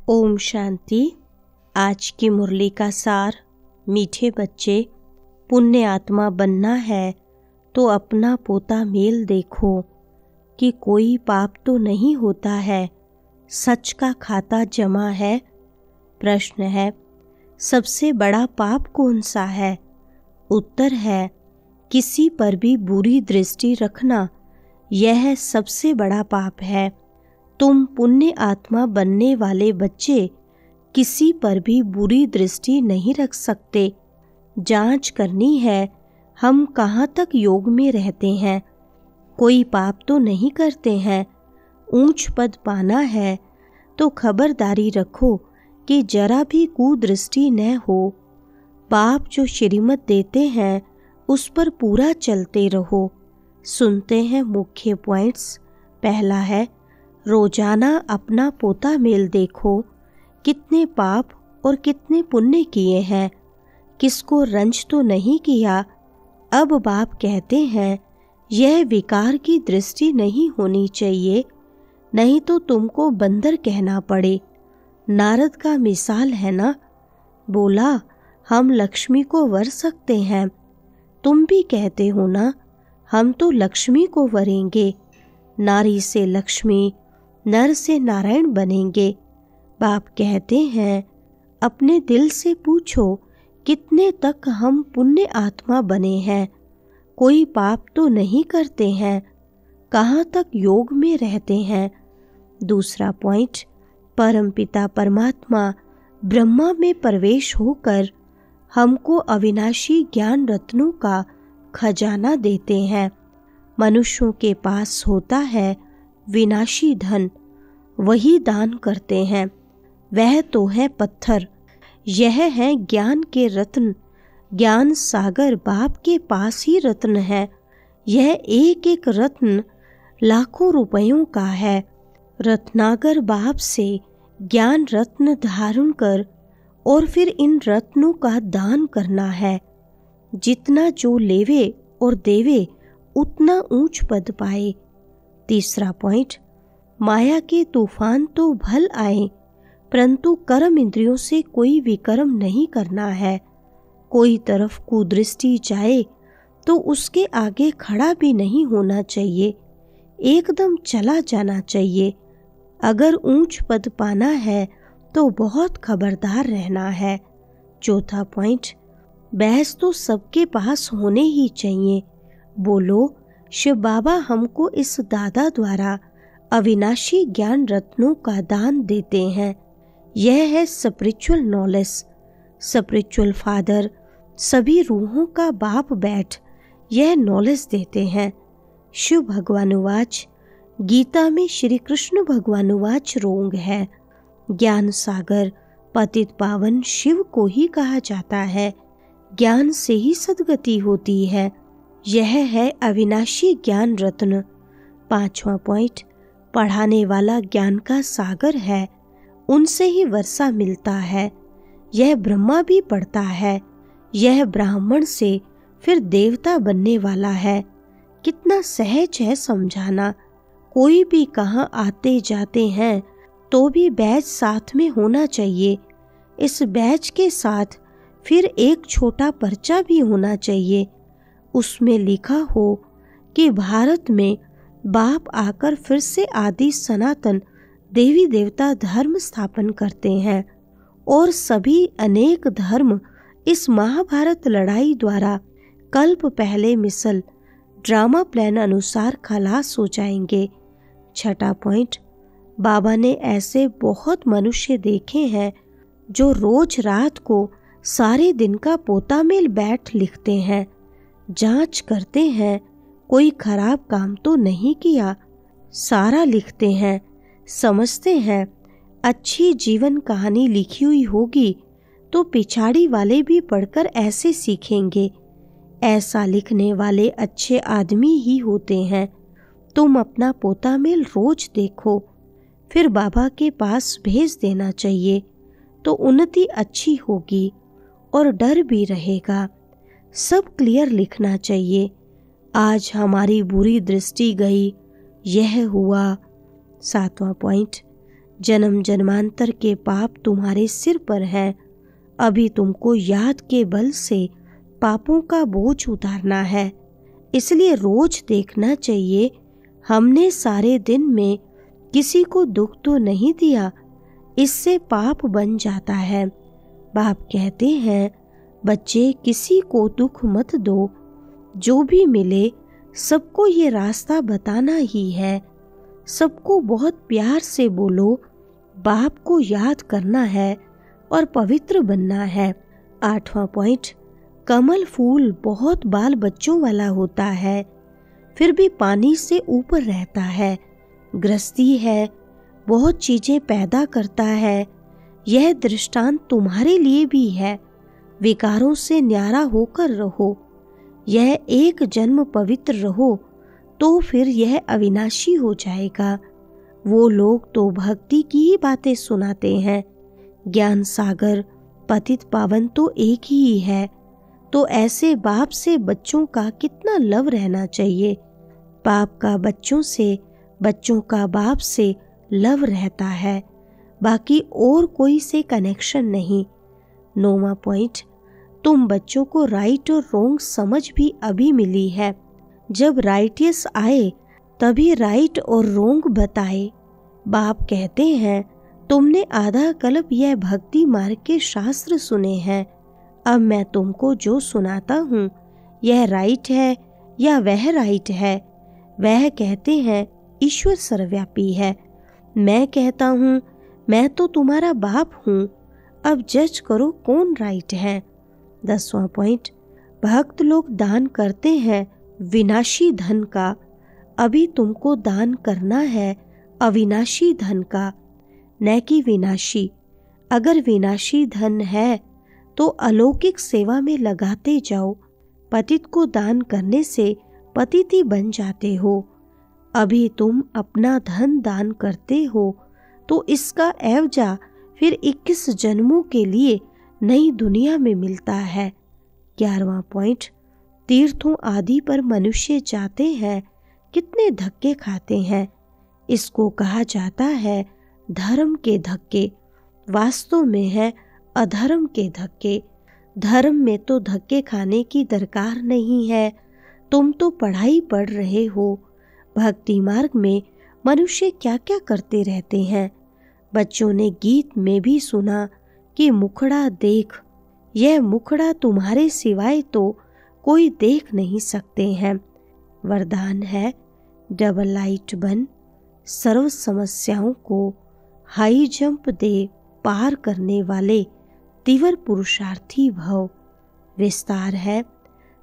ओम शांति। आज की मुरली का सार। मीठे बच्चे, पुण्य आत्मा बनना है तो अपना पोता मेल देखो कि कोई पाप तो नहीं होता है, सच का खाता जमा है। प्रश्न है, सबसे बड़ा पाप कौन सा है? उत्तर है, किसी पर भी बुरी दृष्टि रखना। यह सबसे बड़ा पाप है। तुम पुण्य आत्मा बनने वाले बच्चे किसी पर भी बुरी दृष्टि नहीं रख सकते। जांच करनी है हम कहाँ तक योग में रहते हैं। कोई पाप तो नहीं करते हैं। ऊंच पद पाना है तो खबरदारी रखो कि जरा भी कुदृष्टि न हो। बाप जो श्रीमत देते हैं उस पर पूरा चलते रहो। सुनते हैं मुख्य पॉइंट्स। पहला है, रोजाना अपना पोता मेल देखो, कितने पाप और कितने पुण्य किए हैं, किसको रंज तो नहीं किया। अब बाप कहते हैं यह विकार की दृष्टि नहीं होनी चाहिए, नहीं तो तुमको बंदर कहना पड़े। नारद का मिसाल है ना, बोला हम लक्ष्मी को वर सकते हैं। तुम भी कहते हो ना, हम तो लक्ष्मी को वरेंगे। नारी से लक्ष्मी, नर से नारायण बनेंगे। बाप कहते हैं अपने दिल से पूछो कितने तक हम पुण्य आत्मा बने हैं। कोई पाप तो नहीं करते हैं, कहाँ तक योग में रहते हैं। दूसरा पॉइंट, परमपिता परमात्मा ब्रह्मा में प्रवेश होकर हमको अविनाशी ज्ञान रत्नों का खजाना देते हैं। मनुष्यों के पास होता है विनाशी धन, वही दान करते हैं। वह तो है पत्थर, यह है ज्ञान के रत्न। ज्ञान सागर बाप के पास ही रत्न है। यह एक एक रत्न लाखों रुपयों का है। रत्नागर बाप से ज्ञान रत्न धारण कर और फिर इन रत्नों का दान करना है। जितना जो लेवे और देवे उतना ऊंच पद पाए। तीसरा पॉइंट, माया के तूफान तो भल आए परंतु कर्म इंद्रियों से कोई विकर्म नहीं करना है। कोई तरफ कुदृष्टि जाए तो उसके आगे खड़ा भी नहीं होना चाहिए, एकदम चला जाना चाहिए। अगर ऊंच पद पाना है तो बहुत खबरदार रहना है। चौथा पॉइंट, बहस तो सबके पास होने ही चाहिए। बोलो शिव बाबा हमको इस दादा द्वारा अविनाशी ज्ञान रत्नों का दान देते हैं। यह है स्पिरिचुअल नॉलेज। स्पिरिचुअल फादर सभी रूहों का बाप बैठ यह नॉलेज देते हैं। शिव भगवानुवाच, गीता में श्री कृष्ण भगवानुवाच रोंग है। ज्ञान सागर पतित पावन शिव को ही कहा जाता है। ज्ञान से ही सद्गति होती है। यह है अविनाशी ज्ञान रत्न। पांचवा पॉइंट, पढ़ाने वाला ज्ञान का सागर है, उनसे ही वर्षा मिलता है। यह ब्रह्मा भी पढ़ता है। यह ब्राह्मण से फिर देवता बनने वाला है। कितना सहज है समझाना। कोई भी कहाँ आते जाते हैं तो भी बैच साथ में होना चाहिए। इस बैच के साथ फिर एक छोटा पर्चा भी होना चाहिए। उसमें लिखा हो कि भारत में बाप आकर फिर से आदि सनातन देवी देवता धर्म स्थापन करते हैं और सभी अनेक धर्म इस महाभारत लड़ाई द्वारा कल्प पहले मिसल ड्रामा प्लान अनुसार खलास हो जाएंगे। छठा पॉइंट, बाबा ने ऐसे बहुत मनुष्य देखे हैं जो रोज रात को सारे दिन का पोता मेल बैठ लिखते हैं। जांच करते हैं कोई खराब काम तो नहीं किया, सारा लिखते हैं। समझते हैं अच्छी जीवन कहानी लिखी हुई होगी तो पिछाड़ी वाले भी पढ़कर ऐसे सीखेंगे। ऐसा लिखने वाले अच्छे आदमी ही होते हैं। तुम अपना पोता मेल रोज देखो, फिर बाबा के पास भेज देना चाहिए तो उन्नति अच्छी होगी और डर भी रहेगा। सब क्लियर लिखना चाहिए। आज हमारी बुरी दृष्टि गई, यह हुआ। सातवां पॉइंट, जन्म जन्मांतर के पाप तुम्हारे सिर पर हैं। अभी तुमको याद के बल से पापों का बोझ उतारना है। इसलिए रोज देखना चाहिए हमने सारे दिन में किसी को दुख तो नहीं दिया, इससे पाप बन जाता है। बाप कहते हैं, बच्चे किसी को दुख मत दो, जो भी मिले सबको ये रास्ता बताना ही है। सबको बहुत प्यार से बोलो, बाप को याद करना है और पवित्र बनना है। 8वां पॉइंट, कमल फूल बहुत बाल बच्चों वाला होता है, फिर भी पानी से ऊपर रहता है। गृहस्थी है, बहुत चीजें पैदा करता है। यह दृष्टांत तुम्हारे लिए भी है। विकारों से न्यारा होकर रहो। यह एक जन्म पवित्र रहो तो फिर यह अविनाशी हो जाएगा। वो लोग तो भक्ति की ही बातें सुनाते हैं। ज्ञान सागर पतित पावन तो एक ही है। तो ऐसे बाप से बच्चों का कितना लव रहना चाहिए। बाप का बच्चों से, बच्चों का बाप से लव रहता है, बाकी और कोई से कनेक्शन नहीं। 9वां पॉइंट, तुम बच्चों को राइट और रोंग समझ भी अभी मिली है। जब राइटियस आए तभी राइट और रोंग बताए। बाप कहते हैं, तुमने आधा कल्प यह भक्ति मार्ग के शास्त्र सुने हैं। अब मैं तुमको जो सुनाता हूँ यह राइट है या वह राइट है। वह कहते हैं ईश्वर सर्वव्यापी है। मैं कहता हूँ मैं तो तुम्हारा बाप हूँ। अब जज करो कौन राइट है। 10वां पॉइंट, भक्त लोग दान करते हैं विनाशी धन का। अभी तुमको दान करना है अविनाशी धन का, न कि विनाशी। अगर विनाशी धन है तो अलौकिक सेवा में लगाते जाओ। पतित को दान करने से पतित ही बन जाते हो। अभी तुम अपना धन दान करते हो तो इसका एवजा फिर 21 जन्मों के लिए नई दुनिया में मिलता है। 11वां पॉइंट, तीर्थों आदि पर मनुष्य जाते हैं, कितने धक्के खाते हैं। इसको कहा जाता है धर्म के धक्के, वास्तव में है अधर्म के धक्के। धर्म में तो धक्के खाने की दरकार नहीं है। तुम तो पढ़ाई पढ़ रहे हो। भक्ति मार्ग में मनुष्य क्या क्या करते रहते हैं। बच्चों ने गीत में भी सुना कि मुखड़ा देख। यह मुखड़ा तुम्हारे सिवाय तो कोई देख नहीं सकते हैं। वरदान है, डबल लाइट बन, सर्व समस्याओं को हाई जंप दे पार करने वाले तीव्र पुरुषार्थी भव। विस्तार है,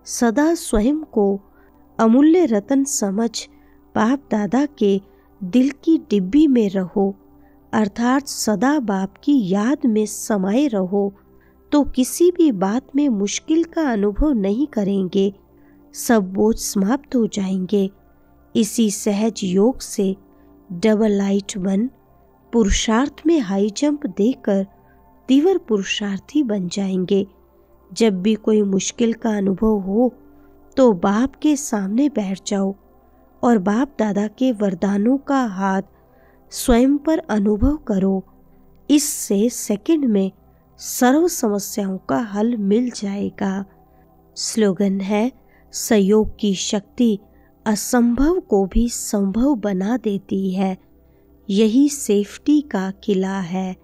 सदा स्वयं को अमूल्य रतन समझ बाप दादा के दिल की डिब्बी में रहो, अर्थात सदा बाप की याद में समाये रहो, तो किसी भी बात में मुश्किल का अनुभव नहीं करेंगे। सब बोझ समाप्त हो जाएंगे। इसी सहज योग से डबल लाइट बन, पुरुषार्थ में हाई जंप देकर तीव्र पुरुषार्थी बन जाएंगे। जब भी कोई मुश्किल का अनुभव हो तो बाप के सामने बैठ जाओ और बाप दादा के वरदानों का हाथ स्वयं पर अनुभव करो। इससे सेकंड में सर्व समस्याओं का हल मिल जाएगा। स्लोगन है, सहयोग की शक्ति असंभव को भी संभव बना देती है। यही सेफ्टी का किला है।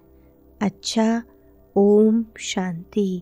अच्छा, ओम शांति।